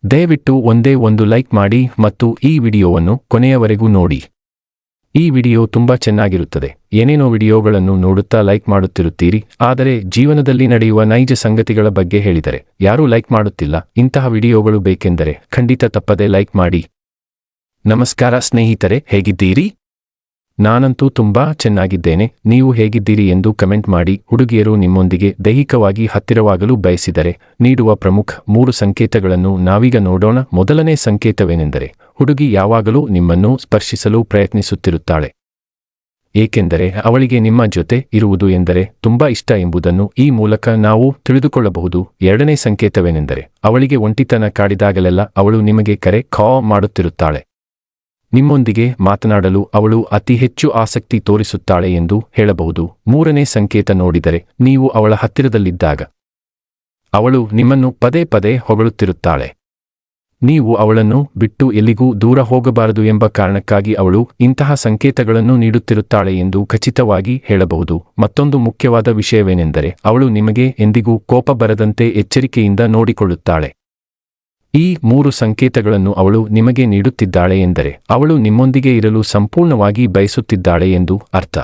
ದಯವಿಟ್ಟು ಒಂದೇ ಒಂದು ಲೈಕ್ ಮಾಡಿ ಮತ್ತು ಈ ವಿಡಿಯೋವನ್ನು ಕೊನೆಯವರೆಗೂ ನೋಡಿ. ಈ ವಿಡಿಯೋ ತುಂಬಾ ಚೆನ್ನಾಗಿರುತ್ತದೆ. ಏನೇನೋ ವಿಡಿಯೋಗಳನ್ನು ನೋಡುತ್ತಾ ಲೈಕ್ ಮಾಡುತ್ತಿರುತ್ತೀರಿ, ಆದರೆ ಜೀವನದಲ್ಲಿ ನಡೆಯುವ ನೈಜ ಸಂಗತಿಗಳ ಬಗ್ಗೆ ಹೇಳಿದರೆ ಯಾರೂ ಲೈಕ್ ಮಾಡುತ್ತಿಲ್ಲ. ಇಂತಹ ವಿಡಿಯೋಗಳು ಬೇಕೆಂದರೆ ಖಂಡಿತ ತಪ್ಪದೆ ಲೈಕ್ ಮಾಡಿ. ನಮಸ್ಕಾರ ಸ್ನೇಹಿತರೆ, ಹೇಗಿದ್ದೀರಿ? ನಾನಂತೂ ತುಂಬಾ ಚೆನ್ನಾಗಿದ್ದೇನೆ. ನೀವು ಹೇಗಿದ್ದೀರಿ ಎಂದು ಕಮೆಂಟ್ ಮಾಡಿ. ಹುಡುಗಿಯರು ನಿಮ್ಮೊಂದಿಗೆ ದೈಹಿಕವಾಗಿ ಹತ್ತಿರವಾಗಲು ಬಯಸಿದರೆ ನೀಡುವ ಪ್ರಮುಖ 3 ಸಂಕೇತಗಳನ್ನು ನಾವೀಗ ನೋಡೋಣ. ಮೊದಲನೇ ಸಂಕೇತವೇನೆಂದರೆ, ಹುಡುಗಿ ಯಾವಾಗಲೂ ನಿಮ್ಮನ್ನು ಸ್ಪರ್ಶಿಸಲು ಪ್ರಯತ್ನಿಸುತ್ತಿರುತ್ತಾಳೆ, ಏಕೆಂದರೆ ಅವಳಿಗೆ ನಿಮ್ಮ ಜೊತೆ ಇರುವುದು ಎಂದರೆ ತುಂಬಾ ಇಷ್ಟ ಎಂಬುದನ್ನು ಈ ಮೂಲಕ ನಾವು ತಿಳಿದುಕೊಳ್ಳಬಹುದು. ಎರಡನೇ ಸಂಕೇತವೇನೆಂದರೆ, ಅವಳಿಗೆ ಒಂಟಿತನ ಕಾಡಿದಾಗಲೆಲ್ಲ ಅವಳು ನಿಮಗೆ ಕಾಲ್ ಮಾಡುತ್ತಿರುತ್ತಾಳೆ. ನಿಮ್ಮೊಂದಿಗೆ ಮಾತನಾಡಲು ಅವಳು ಅತಿ ಹೆಚ್ಚು ಆಸಕ್ತಿ ತೋರಿಸುತ್ತಾಳೆ ಎಂದು ಹೇಳಬಹುದು. ಮೂರನೇ ಸಂಕೇತ ನೋಡಿದರೆ, ನೀವು ಅವಳ ಹತ್ತಿರದಲ್ಲಿದ್ದಾಗ ಅವಳು ನಿಮ್ಮನ್ನು ಪದೇ ಪದೇ ಹೊಗಳುತ್ತಿರುತ್ತಾಳೆ. ನೀವು ಅವಳನ್ನು ಬಿಟ್ಟು ಎಲ್ಲಿಗೂ ದೂರ ಹೋಗಬಾರದು ಎಂಬ ಕಾರಣಕ್ಕಾಗಿ ಅವಳು ಇಂತಹ ಸಂಕೇತಗಳನ್ನು ನೀಡುತ್ತಿರುತ್ತಾಳೆ ಎಂದು ಖಚಿತವಾಗಿ ಹೇಳಬಹುದು. ಮತ್ತೊಂದು ಮುಖ್ಯವಾದ ವಿಷಯವೇನೆಂದರೆ, ಅವಳು ನಿಮಗೆ ಎಂದಿಗೂ ಕೋಪ ಬರದಂತೆ ಎಚ್ಚರಿಕೆಯಿಂದ ನೋಡಿಕೊಳ್ಳುತ್ತಾಳೆ. ಈ 3 ಸಂಕೇತಗಳನ್ನು ಅವಳು ನಿಮಗೆ ನೀಡುತ್ತಿದ್ದಾಳೆ ಎಂದರೆ ಅವಳು ನಿಮ್ಮೊಂದಿಗೆ ಇರಲು ಸಂಪೂರ್ಣವಾಗಿ ಬಯಸುತ್ತಿದ್ದಾಳೆ ಎಂದು ಅರ್ಥ.